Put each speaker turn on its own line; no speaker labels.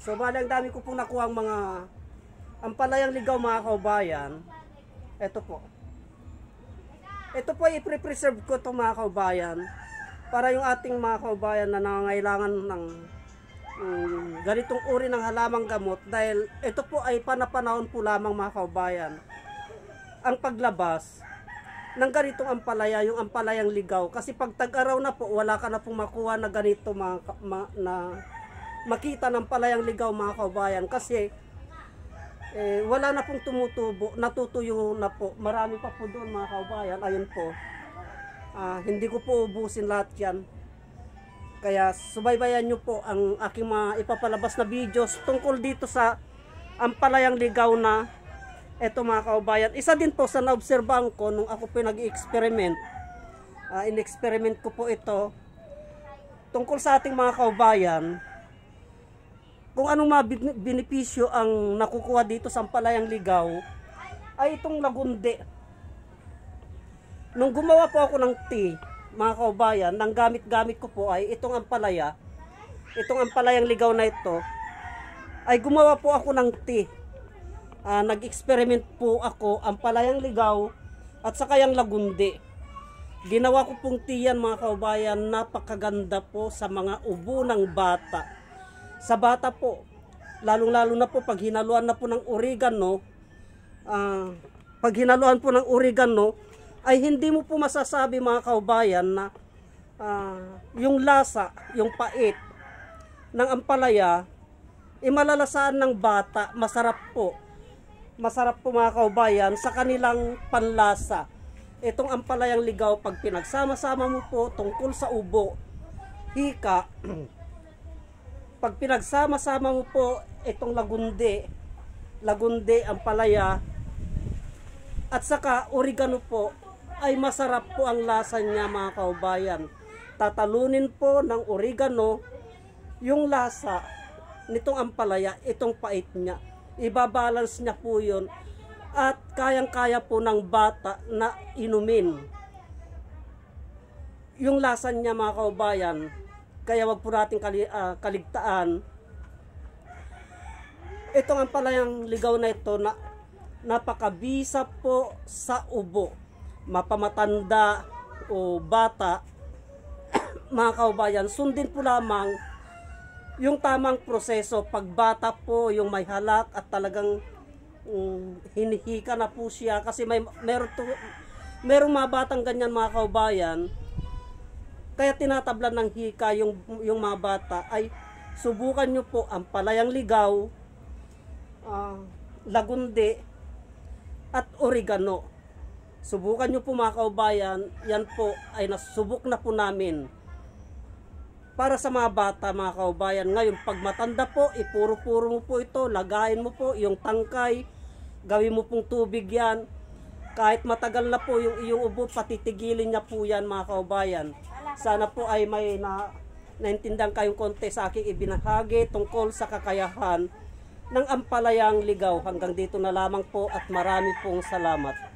So bali ang dami ko pong nakuha ang mga ampalayang ligaw mga kaubayan. Ito po. Ito po i-preserve ko to mga kaubayan para yung ating mga kaubayan na nangangailangan ng ganitong uri ng halamang gamot, dahil ito po ay panapanahon po lamang mga kaubayan ang paglabas ng ganitong ampalaya, yung ampalayang ligaw. Kasi pag tag-araw na po, wala ka na pong makuha na ganito na makita ng palayang ligaw mga kaubayan, kasi wala na pong tumutubo, natutuyo na po. Marami pa po doon mga kaubayan. Ayun po, hindi ko po ubusin lahat yan, kaya subaybayan nyo po ang aking mga ipapalabas na videos tungkol dito sa ampalayang ligaw na eto mga kaubayan. Isa din po sa naobserbahan ko nung ako po nag-experiment. In-experiment ko po ito tungkol sa ating mga kaubayan, kung anong mga benepisyo ang nakukuha dito sa ampalayang ligaw, ay itong lagundi. Nung gumawa po ako ng tea mga kaubayan, ng gamit-gamit ko po ay itong ampalaya, itong ampalayang ligaw na ito, ay gumawa po ako ng tea. Nag-experiment po ako ampalayang ligaw at saka yung lagundi. Ginawa ko pong tea yan mga kaubayan, napakaganda po sa mga ubo ng bata. Sa bata po, lalong-lalo na po pag hinaluan na po ng oregano, pag hinaluan po ng oregano, ay hindi mo po masasabi mga kaubayan na yung lasa, yung pait ng ampalaya, malalasahan ng bata. Masarap po. Masarap po mga kaubayan sa kanilang panlasa. Itong ampalayang ligaw, pag pinagsama-sama mo po tungkol sa ubo, hika, pag pinagsama-sama mo po itong lagundi, ampalaya, at saka oregano po, ay masarap po ang lasa niya mga kaubayan. Tatalunin po ng oregano yung lasa nitong ampalaya, itong pait niya. Ibabalance niya po yun. At kayang-kaya po ng bata na inumin yung lasa niya mga kaubayan. Kaya wag po natin kaligtaan itong ampalayang ligaw na ito na napakabisa po sa ubo. Mapamatanda o bata mga kaubayan, sundin po lamang yung tamang proseso. Pag bata po, yung may halak at talagang hinihika na po siya, kasi merong mga batang ganyan mga kaubayan, kaya tinatablan ng hika yung mga bata, ay subukan nyo po ang palayang ligaw, lagundi at oregano. Subukan nyo po mga kaubayan, yan po ay nasubok na po namin para sa mga bata mga kaubayan. Ngayon pag matanda po, ipuro-puro mo po ito, lagayin mo po yung tangkay, gawin mo pong tubig yan. Kahit matagal na po yung iyong ubo, patitigilin niya po yan mga kaubayan. Sana po ay may naintindihan kayong konti sa aking ibinahagi tungkol sa kakayahan ng ampalayang ligaw. Hanggang dito na lamang po at marami pong salamat.